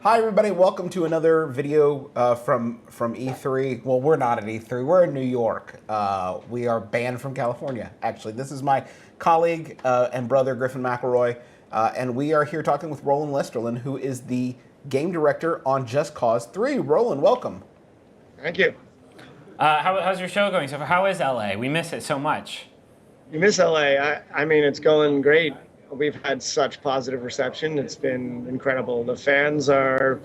Hi everybody, welcome to another video from E3. Well, we're not at E3, we're in New York. We are banned from California, actually. This is my colleague and brother, Griffin McElroy, and we are here talking with Roland Lesterlin, who is the game director on Just Cause 3. Roland, welcome. Thank you. How's your show going so far? How is LA? We miss it so much. You miss LA. I mean, it's going great. We've had such positive reception. It's been incredible. The fans are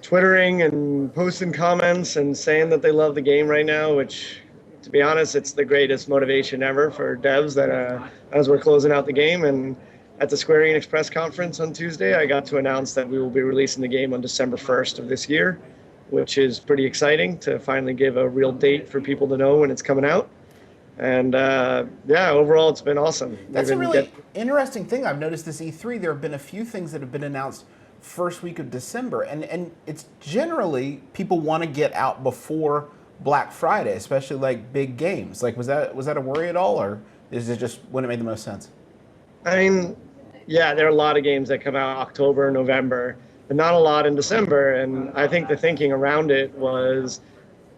twittering and posting comments and saying that they love the game right now, which, to be honest, it's the greatest motivation ever for devs that as we're closing out the game. And at the Square Enix press conference on Tuesday, I got to announce that we will be releasing the game on December 1st of this year, which is pretty exciting to finally give a real date for people to know when it's coming out. And yeah, overall, it's been awesome. That's a really interesting thing. I've noticed this E3, there have been a few things that have been announced first week of December. And it's generally people want to get out before Black Friday, especially like big games. Like, was that a worry at all, or is it just when it made the most sense? I mean, yeah, there are a lot of games that come out October, November, but not a lot in December. And I think the thinking around it was,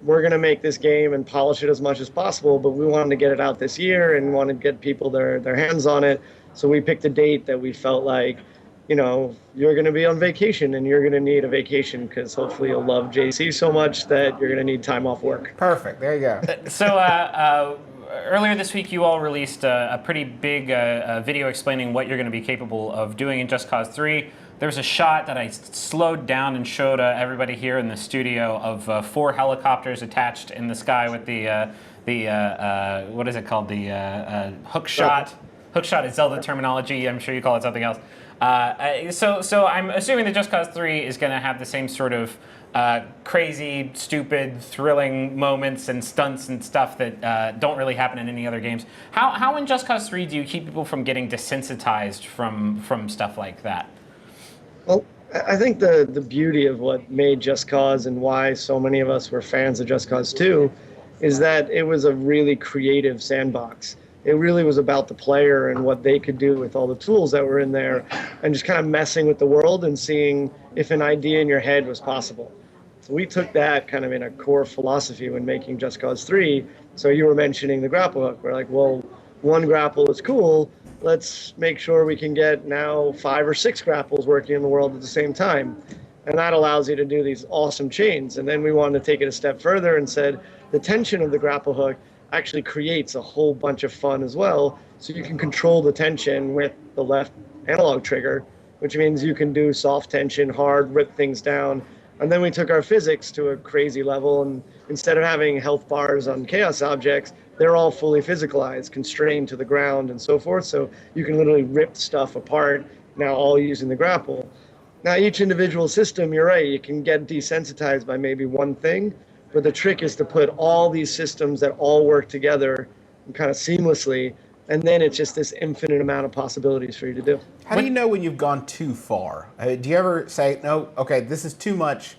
we're going to make this game and polish it as much as possible, but we wanted to get it out this year and wanted to get people their hands on it. So we picked a date that we felt like, you know, you're going to be on vacation and you're going to need a vacation because hopefully you'll love JC so much that you're going to need time off work. Perfect. There you go. So earlier this week, you all released a pretty big video explaining what you're going to be capable of doing in Just Cause 3. There was a shot that I slowed down and showed everybody here in the studio of 4 helicopters attached in the sky with the what is it called? The hook shot. Hook shot is Zelda terminology. I'm sure you call it something else. So I'm assuming that Just Cause 3 is going to have the same sort of crazy, stupid, thrilling moments and stunts and stuff that don't really happen in any other games. How in Just Cause 3 do you keep people from getting desensitized from stuff like that? Well, I think the beauty of what made Just Cause and why so many of us were fans of Just Cause 2 is that it was a really creative sandbox. It really was about the player and what they could do with all the tools that were in there and just kind of messing with the world and seeing if an idea in your head was possible. So we took that kind of in a core philosophy when making Just Cause 3. So you were mentioning the grapple hook. We're like, well, one grapple is cool. Let's make sure we can get now 5 or 6 grapples working in the world at the same time. And that allows you to do these awesome chains. And then we wanted to take it a step further and said the tension of the grapple hook actually creates a whole bunch of fun as well. So you can control the tension with the left analog trigger, which means you can do soft tension, hard, rip things down. And then we took our physics to a crazy level. And instead of having health bars on chaos objects, they're all fully physicalized, constrained to the ground and so forth. So you can literally rip stuff apart, now all using the grapple. Now, each individual system, you're right, you can get desensitized by maybe one thing, but the trick is to put all these systems that all work together kind of seamlessly, and then it's just this infinite amount of possibilities for you to do. How do you know when you've gone too far? Do you ever say, no, okay, this is too much.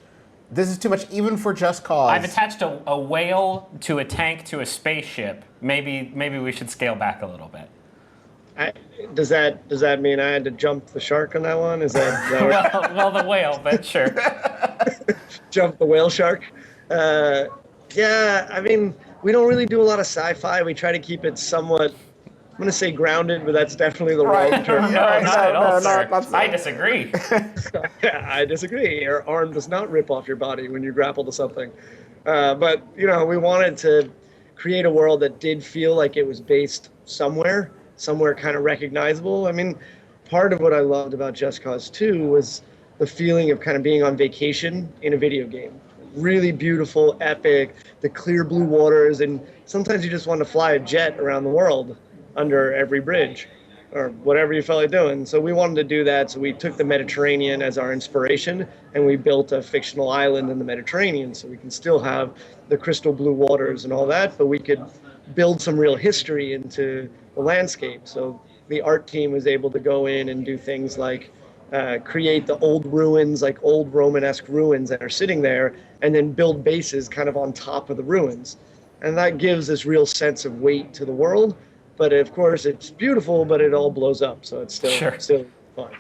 This is too much even for Just Cause. I've attached a whale to a tank to a spaceship. Maybe we should scale back a little bit. Does that mean I had to jump the shark on that one? Is that well, the whale, but sure. Jump the whale shark? Yeah, I mean, we don't really do a lot of sci-fi. We try to keep it somewhat, I'm going to say grounded, but that's definitely the wrong term. Not at all, sir. I disagree. Yeah, I disagree. Your arm does not rip off your body when you grapple to something. But, you know, we wanted to create a world that did feel like it was based somewhere kind of recognizable. I mean, part of what I loved about Just Cause 2 was the feeling of kind of being on vacation in a video game. Really beautiful, epic, the clear blue waters, and sometimes you just want to fly a jet around the world under every bridge or whatever you felt like doing. So we wanted to do that. So we took the Mediterranean as our inspiration and we built a fictional island in the Mediterranean so we can still have the crystal blue waters and all that, but we could build some real history into the landscape. So the art team was able to go in and do things like create the old ruins, like old Romanesque ruins that are sitting there, and then build bases kind of on top of the ruins. And that gives this real sense of weight to the world. But of course, it's beautiful, but it all blows up, so it's still fun.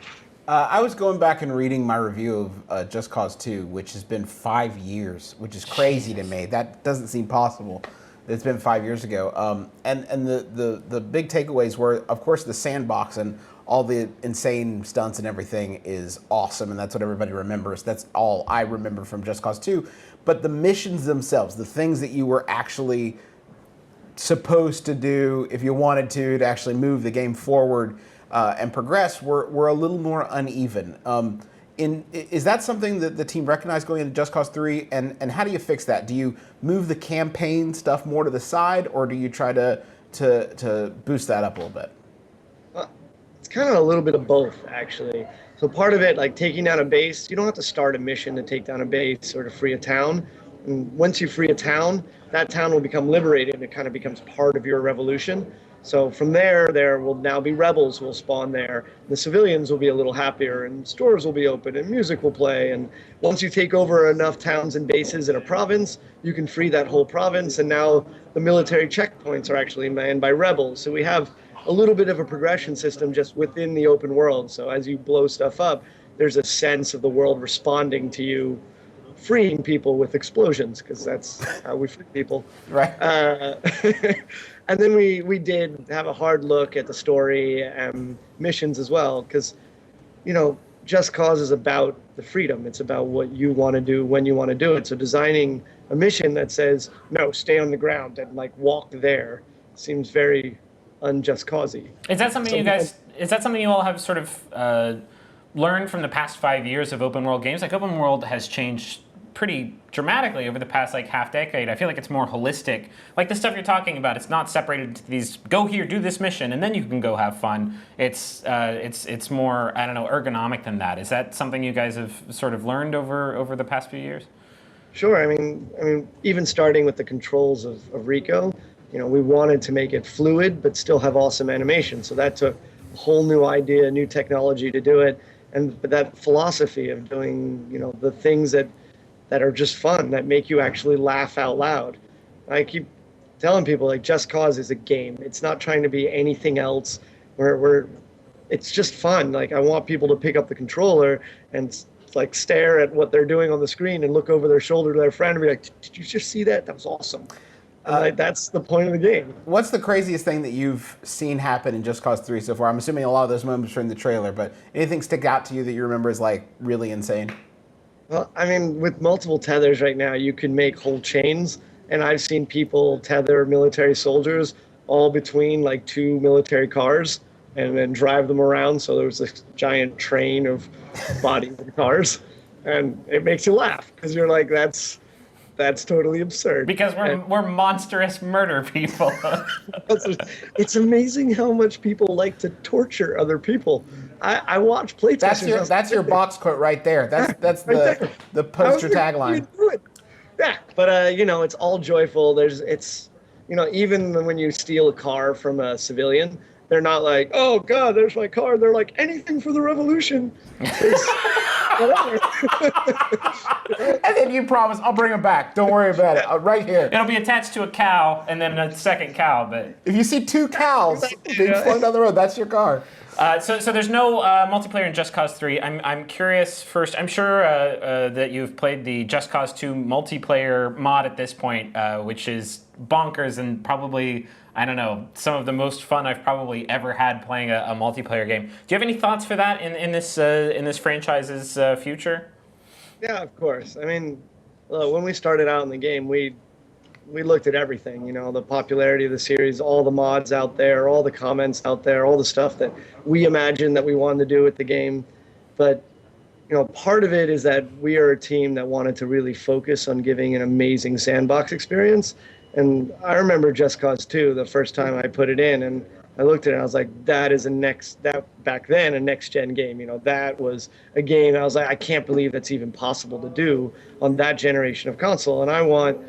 I was going back and reading my review of Just Cause 2, which has been 5 years, which is crazy to me. That doesn't seem possible. It's been 5 years ago. And the big takeaways were, of course, the sandbox and all the insane stunts and everything is awesome, and that's what everybody remembers. That's all I remember from Just Cause 2. But the missions themselves, the things that you were actually supposed to do if you wanted to actually move the game forward and progress were a little more uneven. Is that something that the team recognized going into Just Cause 3? And how do you fix that? Do you move the campaign stuff more to the side, or do you try to boost that up a little bit? It's kind of a little bit of both, actually. So part of it, like taking down a base, you don't have to start a mission to take down a base or to free a town. And once you free a town, that town will become liberated and it kind of becomes part of your revolution. So from there will now be rebels who will spawn there. The civilians will be a little happier, and stores will be open, and music will play. And once you take over enough towns and bases in a province, you can free that whole province. And now the military checkpoints are actually manned by rebels. So we have a little bit of a progression system just within the open world. So as you blow stuff up, there's a sense of the world responding to you freeing people with explosions, because that's how we free people. Right. And then we did have a hard look at the story and missions as well, because, Just Cause is about the freedom. It's about what you want to do when you want to do it. So designing a mission that says, no, stay on the ground and walk there seems very unjust causey. Is that something is that something you all have sort of learned from the past 5 years of open world games? Like, open world has changed pretty dramatically over the past half decade. I feel like it's more holistic. Like the stuff you're talking about, it's not separated into these, go here, do this mission, and then you can go have fun. It's more, I don't know, ergonomic than that. Is that something you guys have sort of learned over the past few years? Sure. I mean, even starting with the controls of Rico, we wanted to make it fluid but still have awesome animation. So that took a whole new idea, new technology to do it, and that philosophy of doing, the things that are just fun, that make you actually laugh out loud. I keep telling people, Just Cause is a game. It's not trying to be anything else. It's just fun. I want people to pick up the controller and stare at what they're doing on the screen and look over their shoulder to their friend and be like, did you just see that? That was awesome. And that's the point of the game. What's the craziest thing that you've seen happen in Just Cause 3 so far? I'm assuming a lot of those moments are in the trailer, but anything stick out to you that you remember is really insane? Well, I mean, with multiple tethers right now, you can make whole chains, and I've seen people tether military soldiers all between two military cars and then drive them around. So there was this giant train of bodies of cars, and it makes you laugh because you're like, that's totally absurd. Because we're monstrous murder people. It's amazing how much people like to torture other people. I watch playtesters. That's your box quote right there. That's the poster tagline. Yeah, but it's all joyful. Even when you steal a car from a civilian, they're not like, oh God, there's my car. They're like, anything for the revolution. And then you promise, I'll bring him back. Don't worry about it. Right here. It'll be attached to a cow and then a second cow. But if you see two cows being flown down the road, that's your car. So there's no multiplayer in Just Cause 3. I'm curious first. I'm sure that you've played the Just Cause 2 multiplayer mod at this point, which is bonkers and probably, I don't know, some of the most fun I've probably ever had playing a multiplayer game. Do you have any thoughts for that in this franchise's future? Yeah, of course. I mean, when we started out in the game, we looked at everything, the popularity of the series, all the mods out there, all the comments out there, all the stuff that we imagined that we wanted to do with the game. But, part of it is that we are a team that wanted to really focus on giving an amazing sandbox experience. And I remember Just Cause 2, the first time I put it in, and I looked at it and I was like, back then, a next-gen game. That was a game I was like, I can't believe that's even possible to do on that generation of console. And I want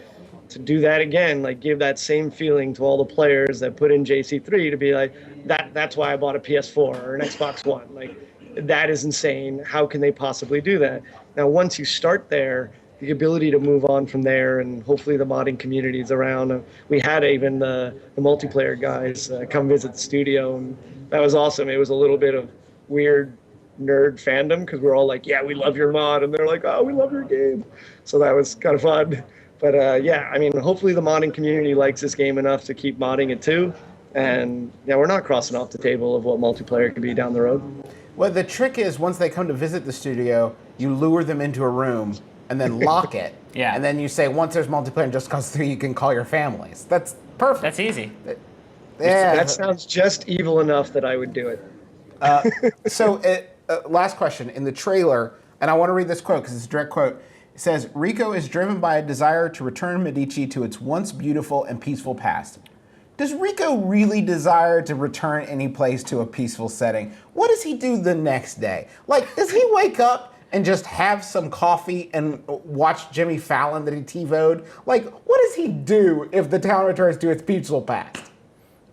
to do that again, give that same feeling to all the players that put in JC3 to be like, that's why I bought a PS4 or an Xbox One. That is insane. How can they possibly do that? Now, once you start there, the ability to move on from there, and hopefully the modding community is around. We had even the multiplayer guys come visit the studio, and that was awesome. It was a little bit of weird nerd fandom because we're all like, yeah, we love your mod, and they're like, oh, we love your game. So that was kind of fun. But yeah, I mean, hopefully the modding community likes this game enough to keep modding it too. And yeah, we're not crossing off the table of what multiplayer could be down the road. Well, the trick is once they come to visit the studio, you lure them into a room and then lock it. Yeah. And then you say, once there's multiplayer in Just Cause 3, you can call your families. That's perfect. That's easy. Yeah. That sounds just evil enough that I would do it. So, last question. In the trailer, and I want to read this quote because it's a direct quote. It says, Rico is driven by a desire to return Medici to its once beautiful and peaceful past. Does Rico really desire to return any place to a peaceful setting? What does he do the next day? Like, does he wake up and just have some coffee and watch Jimmy Fallon that he TiVo'd? Like, what does he do if the town returns to its peaceful past?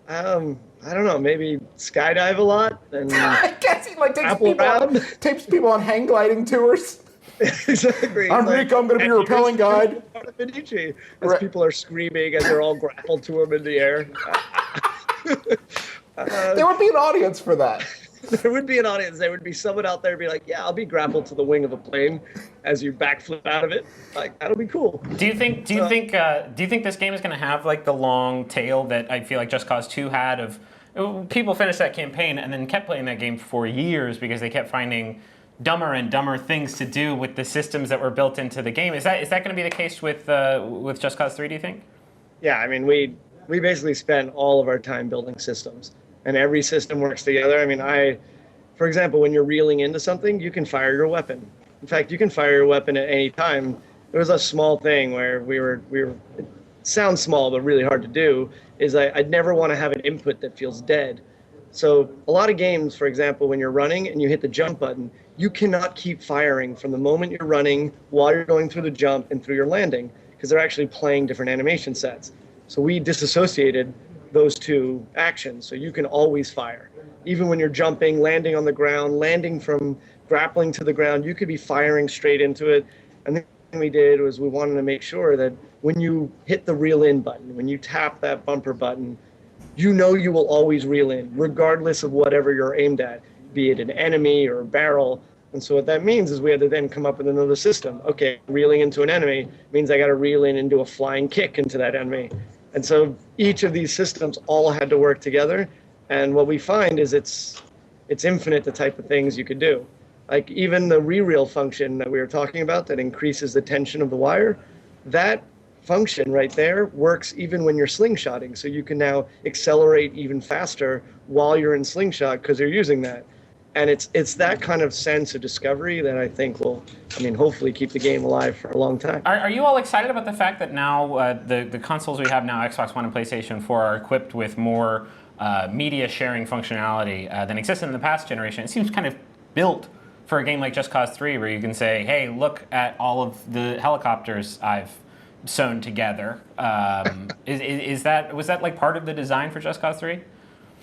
I don't know, maybe skydive a lot and I guess he like Apple takes people on hang gliding tours. exactly. I'm Rico, I'm going to be your rappelling guide. Medici, as people are screaming and they're all grappled to him in the air. There would be an audience for that. There would be an audience. There would be someone out there be like, yeah, I'll be grappled to the wing of a plane as you backflip out of it. Like, that'll be cool. Do you think this game is going to have like the long tail that I feel like Just Cause 2 had of people finished that campaign and then kept playing that game for years because they kept finding dumber and dumber things to do with the systems that were built into the game. Is that going to be the case with Just Cause 3, do you think? Yeah, I mean, we basically spent all of our time building systems, and every system works together. I mean, for example, when you're reeling into something, you can fire your weapon. In fact, you can fire your weapon at any time. There was a small thing where we were it sounds small, but really hard to do, is I'd never want to have an input that feels dead. So a lot of games, for example, when you're running and you hit the jump button, you cannot keep firing from the moment you're running while you're going through the jump and through your landing, because they're actually playing different animation sets. So we disassociated those two actions, so you can always fire. Even when you're jumping, landing on the ground, landing from grappling to the ground, you could be firing straight into it. And the thing we did was we wanted to make sure that when you hit the reel in button, when you tap that bumper button, you know you will always reel in, regardless of whatever you're aimed at, be it an enemy or a barrel. And so what that means is we had to then come up with another system. Okay, reeling into an enemy means I got to reel in into a flying kick into that enemy. And so each of these systems all had to work together. And what we find is it's infinite, the type of things you could do. Like even the re-reel function that we were talking about that increases the tension of the wire, that function right there works even when you're slingshotting. So you can now accelerate even faster while you're in slingshot because you're using that. And it's that kind of sense of discovery that I think will, hopefully keep the game alive for a long time. Are you all excited about the fact that now the consoles we have now, Xbox One and PlayStation 4, are equipped with more media sharing functionality than existed in the past generation? It seems kind of built for a game like Just Cause 3, where you can say, hey, look at all of the helicopters I've sewn together. Was that like part of the design for Just Cause 3?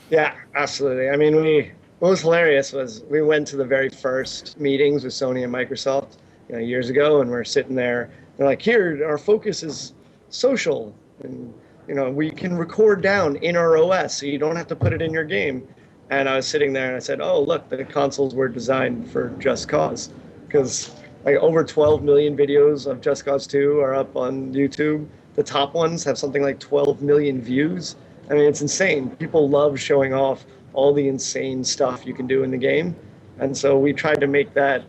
Yeah, absolutely. I mean, what was hilarious was we went to the very first meetings with Sony and Microsoft, years ago, and we're sitting there. They're like, here, our focus is social, and we can record down in our OS, so you don't have to put it in your game. And I was sitting there and I said, oh, look, the consoles were designed for Just Cause, because like over 12 million videos of Just Cause 2 are up on YouTube. The top ones have something like 12 million views. I mean, it's insane. People love showing off all the insane stuff you can do in the game. And so we tried to make that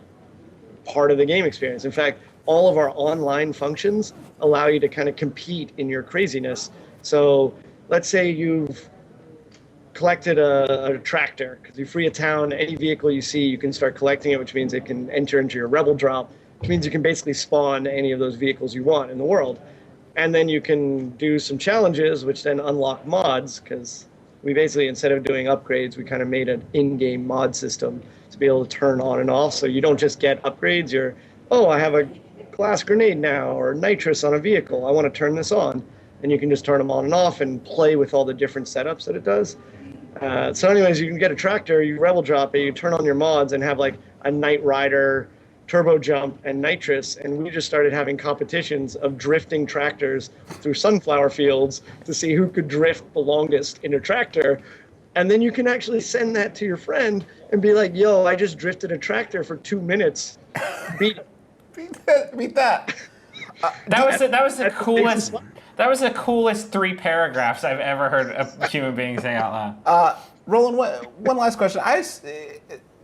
part of the game experience. In fact, all of our online functions allow you to kind of compete in your craziness. So let's say you've collected a tractor, because you free a town, any vehicle you see, you can start collecting it, which means it can enter into your rebel drop, which means you can basically spawn any of those vehicles you want in the world. And then you can do some challenges, which then unlock mods, because we basically, instead of doing upgrades, we kind of made an in-game mod system to be able to turn on and off. So you don't just get upgrades, I have a glass grenade now, or nitrous on a vehicle, I want to turn this on. And you can just turn them on and off and play with all the different setups that it does. So anyways, you can get a tractor, you rebel drop it, you turn on your mods and have like a Knight Rider, turbo jump, and nitrous. And we just started having competitions of drifting tractors through sunflower fields to see who could drift the longest in a tractor. And then you can actually send that to your friend and be like, yo, I just drifted a tractor for 2 minutes. Beat it. Beat that. That was the coolest 3 paragraphs I've ever heard a human being say out loud. Roland, one last question.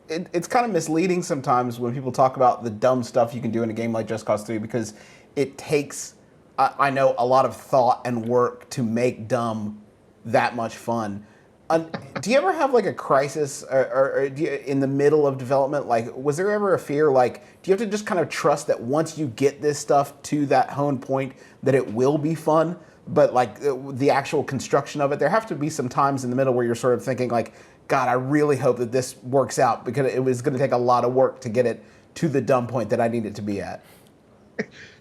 It's kind of misleading sometimes when people talk about the dumb stuff you can do in a game like Just Cause 3 because it takes, I know, a lot of thought and work to make dumb that much fun. Do you ever have like a crisis or do you, in the middle of development? Like, was there ever a fear? Like, do you have to just kind of trust that once you get this stuff to that honed point, that it will be fun? But like the actual construction of it, there have to be some times in the middle where you're sort of thinking like, God, I really hope that this works out because it was going to take a lot of work to get it to the dumb point that I need it to be at.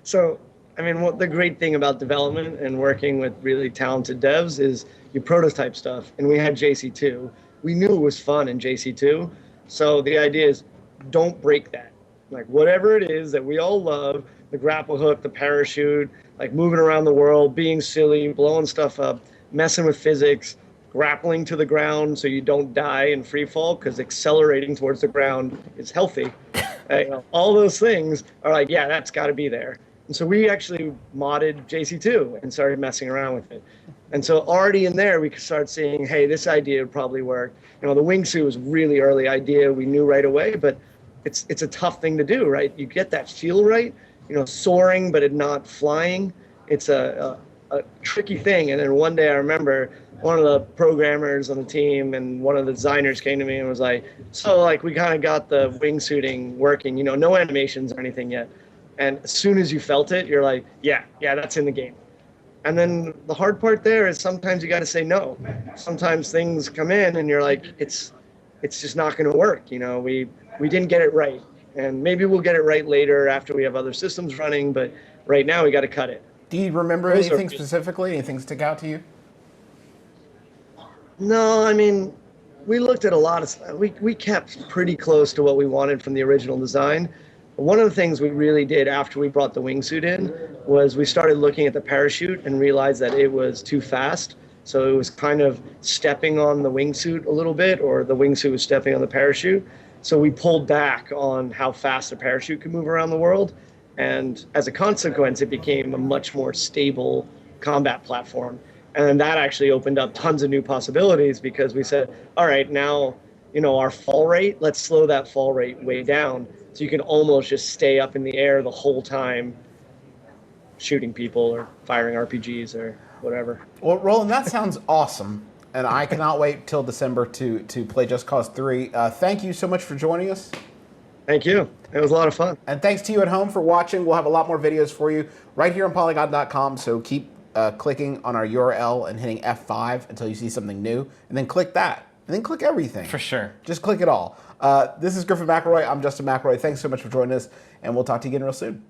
So, I mean, what the great thing about development and working with really talented devs is you prototype stuff. And we had JC2. We knew it was fun in JC2. So the idea is don't break that. Like whatever it is that we all love, the grapple hook, the parachute, like moving around the world, being silly, blowing stuff up, messing with physics, grappling to the ground so you don't die in free fall because accelerating towards the ground is healthy. All those things are like, yeah, that's got to be there. And so we actually modded JC2 and started messing around with it. And so already in there, we could start seeing, hey, this idea would probably work. The wingsuit was a really early idea. We knew right away, but it's a tough thing to do, right? You get that feel right, soaring, but it not flying. It's a tricky thing. And then one day I remember one of the programmers on the team and one of the designers came to me and was like, so like we kind of got the wingsuiting working, no animations or anything yet. And as soon as you felt it, you're like, yeah, that's in the game. And then the hard part there is sometimes you got to say no. Sometimes things come in and you're like, it's just not going to work. We didn't get it right. And maybe we'll get it right later after we have other systems running. But right now we got to cut it. Do you remember anything specifically? Anything stick out to you? No, I mean, we looked at a lot of, we kept pretty close to what we wanted from the original design. One of the things we really did after we brought the wingsuit in was we started looking at the parachute and realized that it was too fast. So it was kind of stepping on the wingsuit a little bit, or the wingsuit was stepping on the parachute. So we pulled back on how fast the parachute could move around the world. And as a consequence, it became a much more stable combat platform. And then that actually opened up tons of new possibilities because we said, all right, now, our fall rate, let's slow that fall rate way down. So you can almost just stay up in the air the whole time shooting people or firing RPGs or whatever. Well, Roland, that sounds awesome. And I cannot wait till December to play Just Cause 3. Thank you so much for joining us. Thank you. It was a lot of fun. And thanks to you at home for watching. We'll have a lot more videos for you right here on Polygon.com. So keep clicking on our URL and hitting F5 until you see something new. And then click that. And then click everything. For sure. Just click it all. This is Griffin McElroy. I'm Justin McElroy. Thanks so much for joining us. And we'll talk to you again real soon.